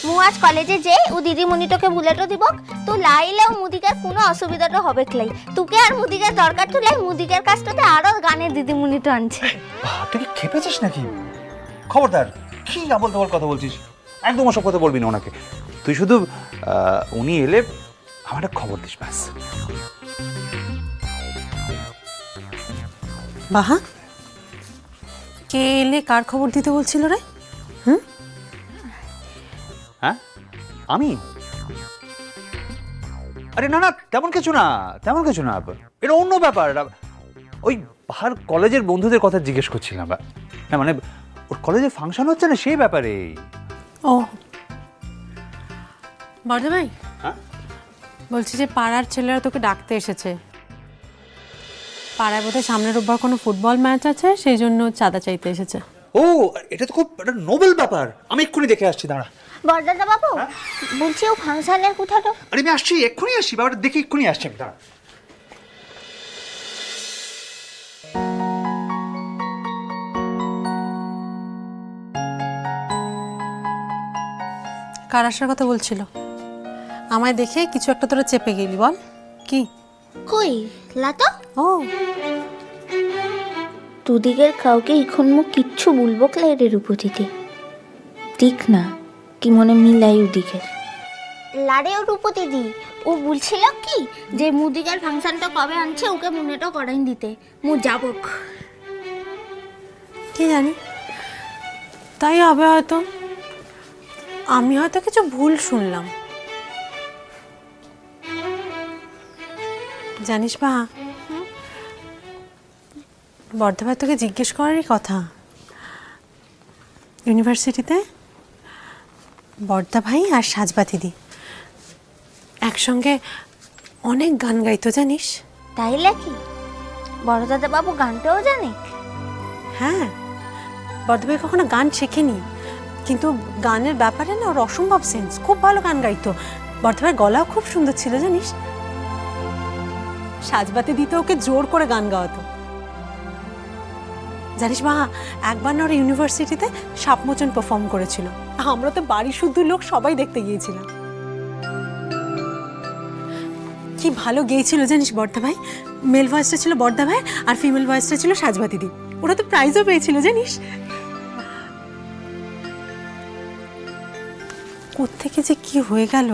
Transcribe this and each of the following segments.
মু আজ কলেজে যে ও দিদিমণিটাকে বুলেটো দিব তো লাইলেও মুদিকার কোনো অসুবিধাটা হবে ক্লাই তোকে আর মুদিকার দরকার তুলে মুদিকার কাছটাতে আরো গানের দিদিমণিটা আনছে। তুই কি খেপেছিস নাকি? খবরদার, কি আবল তাবল কথা বলছিস? একদম ওসব কথা বলবি না ওনাকে। তুই শুধু উনি এলে আমার একটা খবর দিস ব্যাস। বাহা, কে এলে কার খবর দিতে বলছিল রে? হ্যাঁ আমি? আরে না না, তেমন কিছু না, তেমন কিছু না, এটা অন্য ব্যাপার। ওই বাহার কলেজের বন্ধুদের কথা জিজ্ঞেস করছিলাম। না মানে ওর কলেজে ফাংশন হচ্ছে না সেই ব্যাপারে। ও বড়দা ভাই, বলছি যে পাড়ার ছেলেরা তোকে ডাকতে এসেছে। পাড়ায় বোধহয় সামনের রোববার কোনো ফুটবল ম্যাচ আছে, সেই জন্য চাঁদা চাইতে এসেছে। ও, এটা তো খুব একটা নোবেল ব্যাপার। আমি এক্ষুনি দেখে আসছি, দাঁড়া। বড়দাদা বাবু, বলছি ও ফাংশনের কোথাটা? আরে আমি আসছি, এক্ষুনি আসছি, ব্যাপারটা দেখে এক্ষুনি আসছি আমি, দাঁড়া। কার আসার কথা বলছিল? আমায় দেখে কিছু একটা তোরা চেপে গেলি, বল কি? কই লাতো? ও, দুদিকের কাউকে এখন মু কিচ্ছু বলবো ক্লাইরের উপস্থিতি ঠিক না কি মনে মিলাই ওদিকে লারে ও রূপতি দি ও বলছিল কি যে মুদিকার ফাংশনটা কবে আনছে ওকে মনেটা করাই দিতে মু যাবক। কি জানি, তাই হবে হয়তো। আমি হয়তো কিছু ভুল শুনলাম। জানিস বা, বর্ধা ভাই তোকে জিজ্ঞেস করারই কথা। ইউনিভার্সিটিতে বর্ধা ভাই আর সাজবা দিদি একসঙ্গে অনেক গান গাইতো, জানিস? তাইলে কি বড় দাদা বাবু গানটাও জানে? হ্যাঁ, বর্ধা ভাই কখনো গান শেখেনি, কিন্তু গানের ব্যাপারে না ওর অসম্ভব সেন্স। খুব ভালো গান গাইতো। বর্ধা ভাইয়ের গলাও খুব সুন্দর ছিল, জানিস? সাজবাতি দিতে ওকে জোর করে গান গাওয়াতো। জানিস মা, একবার না ওরা ইউনিভার্সিটিতে সাপমোচন পারফর্ম করেছিল। আমরা তো বাড়ি শুদ্ধ লোক সবাই দেখতে গিয়েছিলাম। কি ভালো গেয়েছিল জানিস বর্ধা ভাই। মেল ভয়েসটা ছিল বর্ধা ভাই আর ফিমেল ভয়েসটা ছিল সাজবা দিদি। ওরা তো প্রাইজও পেয়েছিল, জানিস? কোত্থেকে যে কি হয়ে গেল,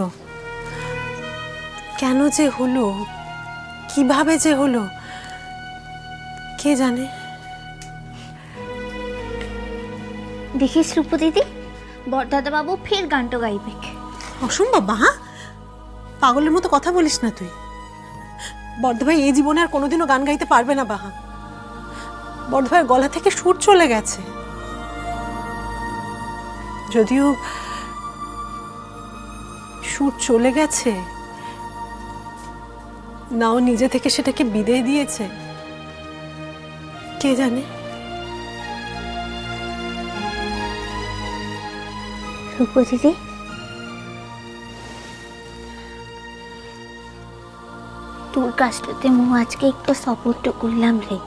কেন যে হলো, কিভাবে যে হলো, কে জানে। দেখিস রূপু দিদি, বড়দাদা বাবু ফের গানটা গাইবে। অসম্ভব বাহা, পাগলের মতো কথা বলিস না তুই। বর্ধা ভাই এই জীবনে আর কোনোদিনও গান গাইতে পারবে না বাহা। বর্ধা ভাইয়ের গলা থেকে সুর চলে গেছে। যদিও সুর চলে গেছে, নাও নিজে থেকে সেটাকে বিদায় দিয়েছে, কে জানে। রূপু দিদি, তোর কাছটাতে মু আজকে একটা শপথ করলাম রে।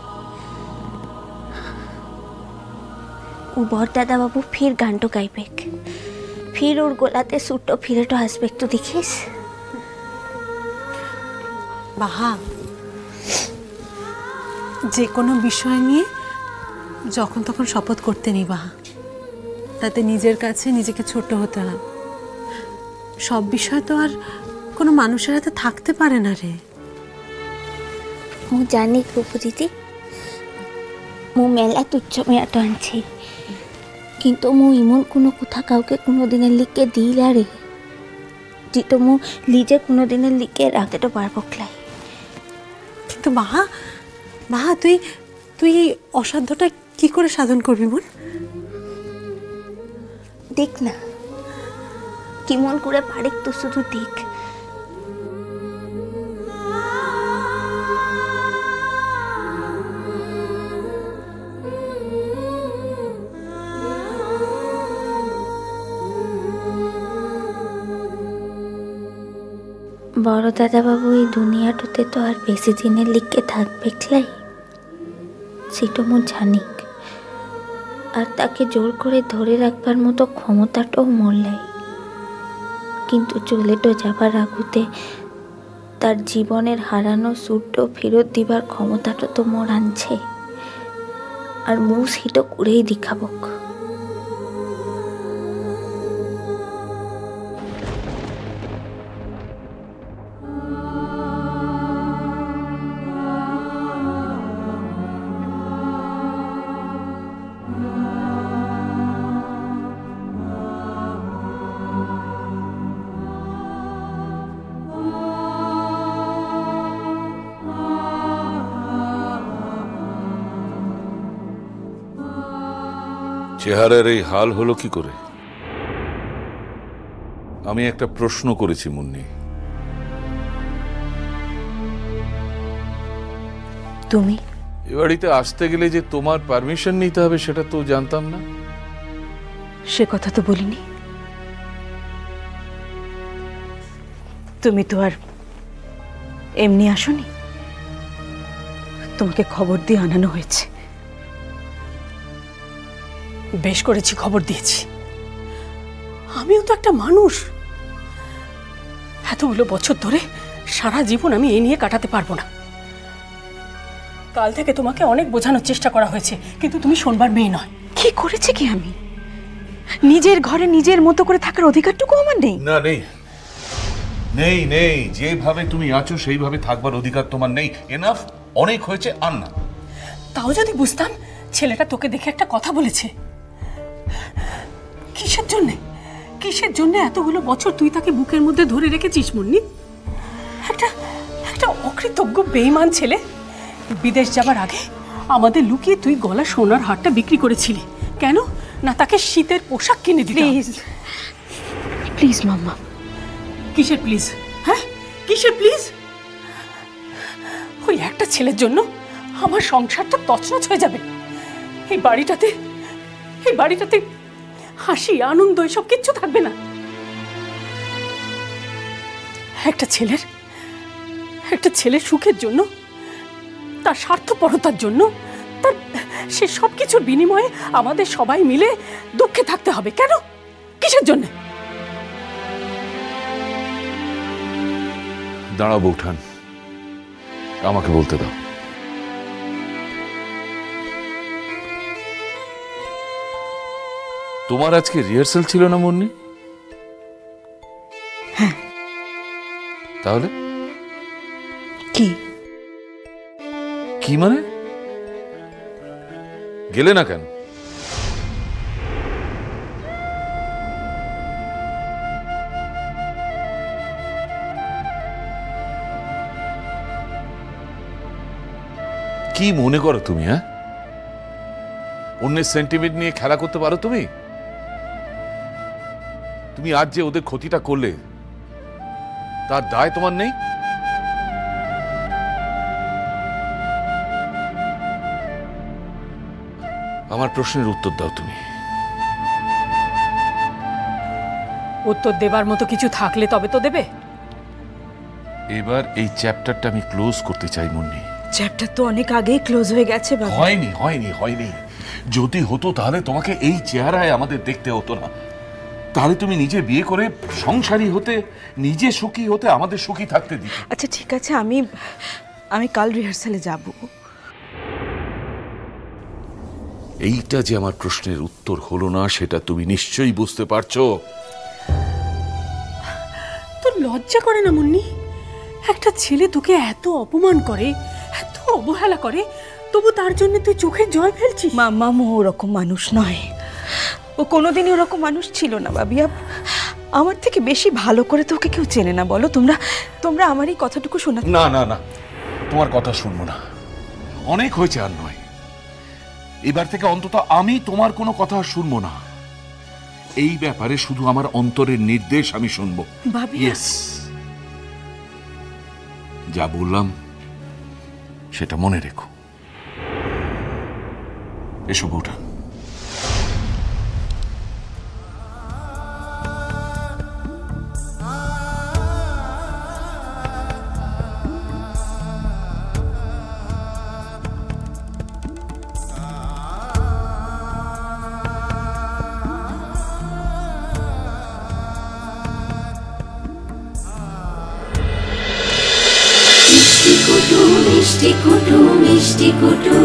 ও বড়দাদা বাবু ফির গানটা গাইবে, ফির ওর গলাতে সুরটা ফিরেটা আসবে, একটু দেখিস। বাহা, যে কোনো বিষয় নিয়ে যখন তখন শপথ করতে নেই বাহা। তাতে নিজের কাছে নিজেকে ছোট হতে হয়। সব বিষয় তো আর কোনো মানুষের হাতে থাকতে পারে না রে। মু জানি রূপু দিদি, মু মেলা তুচ্ছ মেয়াটা আনছি, কিন্তু মু ইমন কোনো কথা কাউকে কোনো দিনে লিখে দিলা রে, যেটা মু নিজে কোনো দিনে লিখে রাখতে পারবো ক্লাই। কিন্তু বাহা, বাহা তুই তুই এই অসাধ্যটা কি করে সাধন করবি মন? দেখ না কেমন করে পারে, তো শুধু দেখ। বড় দাদা বাবু এই দুনিয়াটাতে তো আর বেশি দিনের লিখে থাকবে ক্লাই, সেটা মু জানি। আর তাকে জোর করে ধরে রাখবার মতো ক্ষমতাটাও মোর লাই। কিন্তু চলেটো যাবার আগুতে তার জীবনের হারানো সুরটো ফেরত দিবার ক্ষমতাটা তো মোর আনছে, আর মু সেটা করেই দেখাবক। চেহারার এই হাল হলো কি করে? আমি একটা প্রশ্ন করেছি মুন্নি। তুমি এ বাড়িতে আসতে গেলে যে তোমার পারমিশন নিতে হবে সেটা তো জানতাম না। সে কথা তো বলিনি। তুমি তো আর এমনি আসোনি, তোমাকে খবর দিয়ে আনানো হয়েছে। বেশ করেছি, খবর দিয়েছি। আমিও তো একটা মানুষ। এতগুলো বছর ধরে সারা জীবন আমি এই নিয়ে কাটাতে পারবো না। কাল থেকে তোমাকে অনেক বোঝানোর চেষ্টা করা হয়েছে, কিন্তু তুমি শোনবার মেয়ে নয়। কি করেছে কি আমি? নিজের ঘরে নিজের মতো করে থাকার অধিকারটুকু আমার নেই? না, নেই নেই নেই, যেভাবে তুমি আছো সেইভাবে থাকবার অধিকার তোমার নেই। এনাফ, অনেক হয়েছে, আর না। তাও যদি বুঝতাম ছেলেটা তোকে দেখে একটা কথা বলেছে। কিসের জন্যে কিসের জন্যে এতগুলো বছর তুই তাকে বুকের মধ্যে ধরে রেখেছিস মুন্নি? একটা অকৃতজ্ঞ বেঈমান ছেলে। বিদেশ যাবার আগে আমাদের লুকিয়ে তুই গলা সোনার হারটা বিক্রি করেছিলি। কেন না তাকে শীতের পোশাক কিনে দিলি? প্লিজ প্লিজ মাম্মা। কিসের প্লিজ? হ্যাঁ, কিসের প্লিজ? ওই একটা ছেলের জন্য আমার সংসারটা তছনছ হয়ে যাবে। এই বাড়িটাতে হাসি আনন্দ এসব কিচ্ছু থাকবে না। একটা ছেলের সুখের জন্য, তার স্বার্থপরতার জন্য, তার সে সব কিছুর বিনিময়ে আমাদের সবাই মিলে দুঃখে থাকতে হবে। কেন? কিসের জন্য? দাঁড়াও বৌঠান, আমাকে বলতে দাও। তোমার আজকে রিহার্সাল ছিল না মুন্নি? হ্যাঁ। তাহলে কি কি মানে গেলে না কেন? কি মনে করো তুমি? হ্যাঁ, অন্যের সেন্টিমেন্ট নিয়ে খেলা করতে পারো তুমি? তুমি আজ যে ওদের ক্ষতিটা করলে তার দায় তোমার নেই? আমার প্রশ্নের উত্তর দাও তুমি। উত্তর দেবার মতো কিছু থাকলে তবে তো দেবে। এবার এই চ্যাপ্টারটা আমি ক্লোজ করতে চাই মুন্নি। চ্যাপ্টার তো অনেক আগেই ক্লোজ হয়ে গেছে বাবা। হয়নি হয়নি হয়নি। যদি হতো তাহলে তোমাকে এই চেহারায় আমাদের দেখতে হতো না। তাহলে তুমি নিজে বিয়ে করে সংসারী হতে, নিজে সুখী হতে, আমাদের সুখী থাকতে দিতে। আচ্ছা ঠিক আছে, আমি কাল রিহার্সালে যাব। এইটা যে আমার প্রশ্নের উত্তর হলো না সেটা তুমি নিশ্চয়ই বুঝতে পারছো। তোর লজ্জা করে না মুন্নি? একটা ছেলে তোকে এত অপমান করে, এত অবহেলা করে, তবু তার জন্য তুই চোখের জল ফেলছিস। মাম্মা ওরকম মানুষ নয়, ও কোনোদিনই ওরকম মানুষ ছিল না বাবিয়া। আমার থেকে বেশি ভালো করে তো ওকে কেউ চেনে না। বলো তোমরা আমার এই কথাটুকু শোনা। না না না, তোমার কথা শুনবো না। অনেক হয়েছে, আর নয়। এবার থেকে অন্তত আমি তোমার কোনো কথা শুনবো না। এই ব্যাপারে শুধু আমার অন্তরের নির্দেশ আমি শুনবো। ইয়েস, যা বললাম সেটা মনে রেখো। এসো বউটা। মিষ্টি কুটু মিষ্টি কুটু।